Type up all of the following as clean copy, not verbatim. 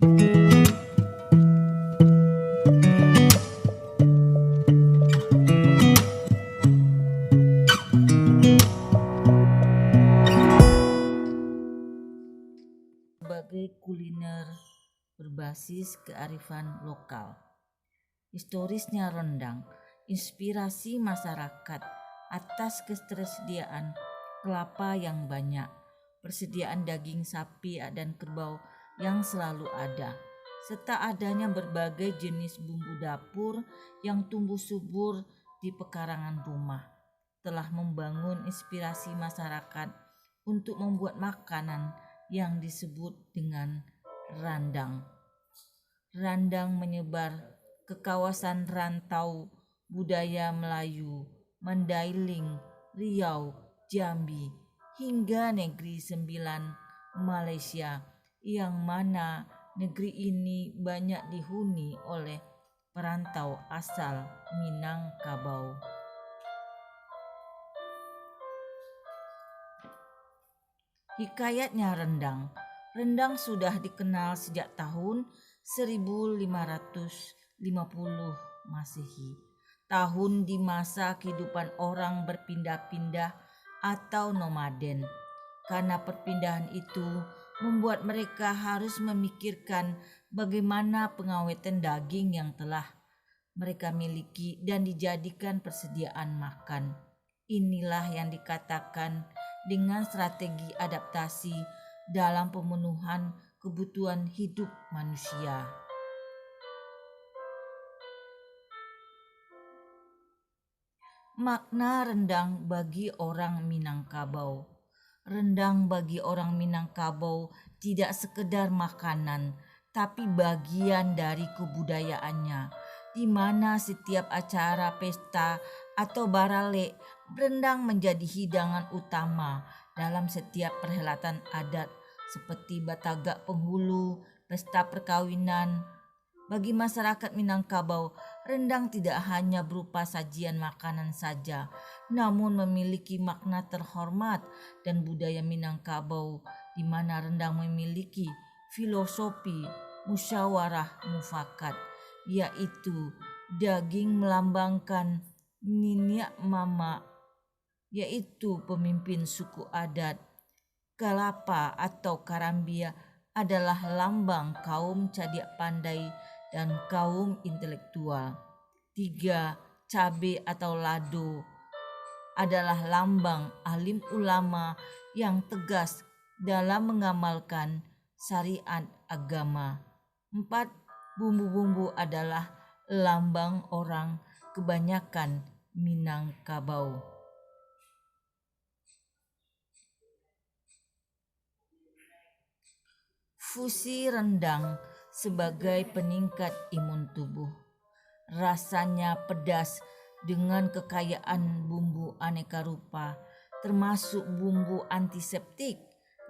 Sebagai kuliner berbasis kearifan lokal. Historisnya rendang, inspirasi masyarakat atas ketersediaan kelapa yang banyak, persediaan daging sapi dan kerbau yang selalu ada, serta adanya berbagai jenis bumbu dapur yang tumbuh subur di pekarangan rumah, telah membangun inspirasi masyarakat untuk membuat makanan yang disebut dengan randang. Randang menyebar ke kawasan rantau budaya Melayu, Mandailing, Riau, Jambi, hingga Negeri Sembilan, Malaysia, yang mana negeri ini banyak dihuni oleh perantau asal Minangkabau. Hikayatnya rendang. Rendang sudah dikenal sejak tahun 1550 Masehi. Tahun di masa kehidupan orang berpindah-pindah atau nomaden. Karena perpindahan itu membuat mereka harus memikirkan bagaimana pengawetan daging yang telah mereka miliki dan dijadikan persediaan makan. Inilah yang dikatakan dengan strategi adaptasi dalam pemenuhan kebutuhan hidup manusia. Makna rendang bagi orang Minangkabau. Rendang bagi orang Minangkabau tidak sekedar makanan, tapi bagian dari kebudayaannya, di mana setiap acara pesta atau barale, rendang menjadi hidangan utama dalam setiap perhelatan adat seperti Batagak Penghulu, pesta perkawinan. Bagi masyarakat Minangkabau, rendang tidak hanya berupa sajian makanan saja, namun memiliki makna terhormat dan budaya Minangkabau, di mana rendang memiliki filosofi musyawarah mufakat, yaitu daging melambangkan Niniak Mama, yaitu pemimpin suku adat. Kalapa atau karambia adalah lambang kaum cadia pandai dan kaum intelektual. 3. Cabe atau lado adalah lambang alim ulama yang tegas dalam mengamalkan syariat agama. 4. Bumbu-bumbu adalah lambang orang kebanyakan Minangkabau. Fusi rendang sebagai peningkat imun tubuh. Rasanya pedas dengan kekayaan bumbu aneka rupa, termasuk bumbu antiseptik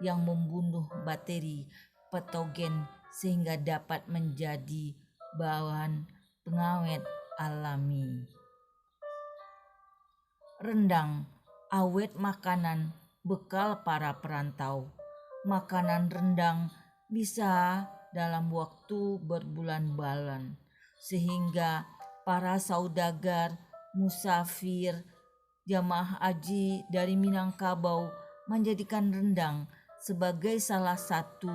yang membunuh bakteri patogen sehingga dapat menjadi bahan pengawet alami. Rendang, awet makanan bekal para perantau. Makanan rendang bisa dalam waktu berbulan-bulan, sehingga para saudagar, musafir, jamaah haji dari Minangkabau menjadikan rendang sebagai salah satu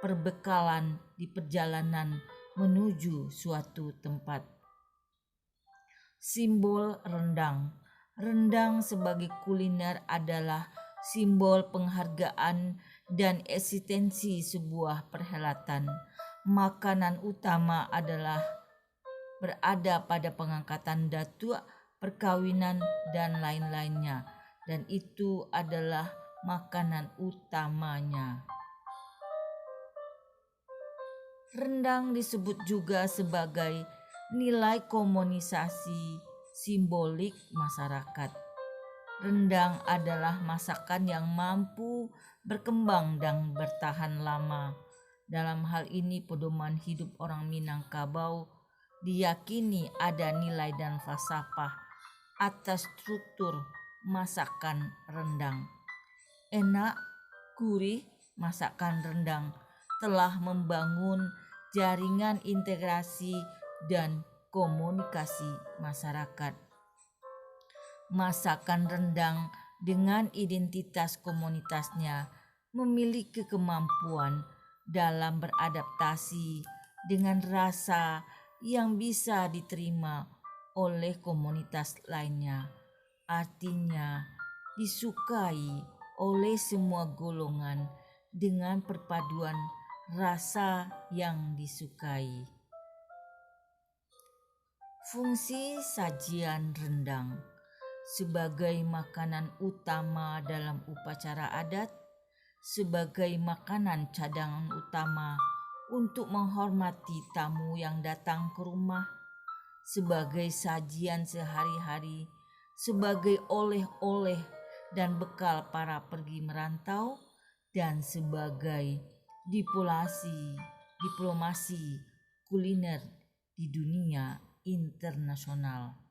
perbekalan di perjalanan menuju suatu tempat. Simbol rendang. Rendang sebagai kuliner adalah simbol penghargaan dan eksistensi sebuah perhelatan. Makanan utama adalah berada pada pengangkatan datuk, perkawinan, dan lain-lainnya. Dan itu adalah makanan utamanya. Rendang disebut juga sebagai nilai komunikasi simbolik masyarakat. Rendang adalah masakan yang mampu berkembang dan bertahan lama. Dalam hal ini pedoman hidup orang Minangkabau diyakini ada nilai dan falsafah atas struktur masakan rendang. Enak, gurih, masakan rendang telah membangun jaringan integrasi dan komunikasi masyarakat. Masakan rendang dengan identitas komunitasnya memiliki kemampuan dalam beradaptasi dengan rasa yang bisa diterima oleh komunitas lainnya. Artinya, disukai oleh semua golongan dengan perpaduan rasa yang disukai. Fungsi sajian rendang sebagai makanan utama dalam upacara adat, sebagai makanan cadangan utama untuk menghormati tamu yang datang ke rumah, sebagai sajian sehari-hari, sebagai oleh-oleh dan bekal para pergi merantau, dan sebagai diplomasi kuliner di dunia internasional.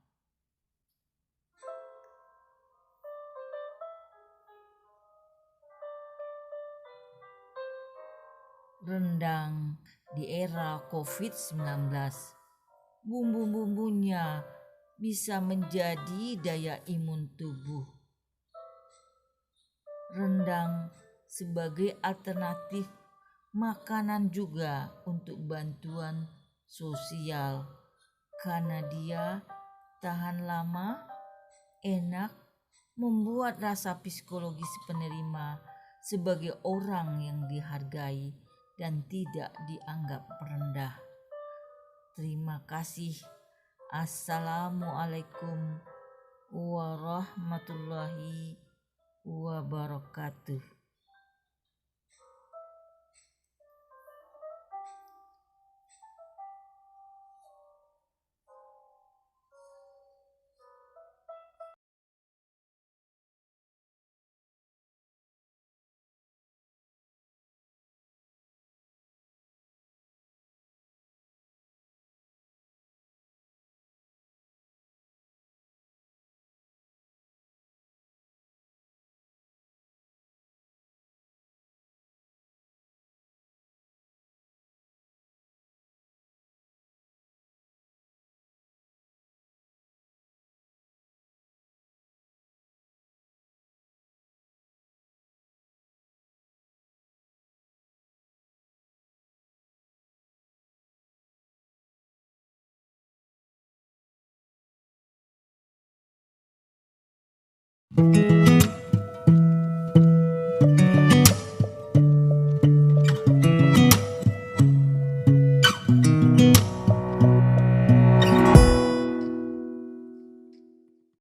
Rendang di era COVID-19, bumbu-bumbunya bisa menjadi daya imun tubuh. Rendang sebagai alternatif makanan juga untuk bantuan sosial karena dia tahan lama, enak, membuat rasa psikologis penerima sebagai orang yang dihargai dan tidak dianggap rendah. Terima kasih. Assalamualaikum warahmatullahi wabarakatuh.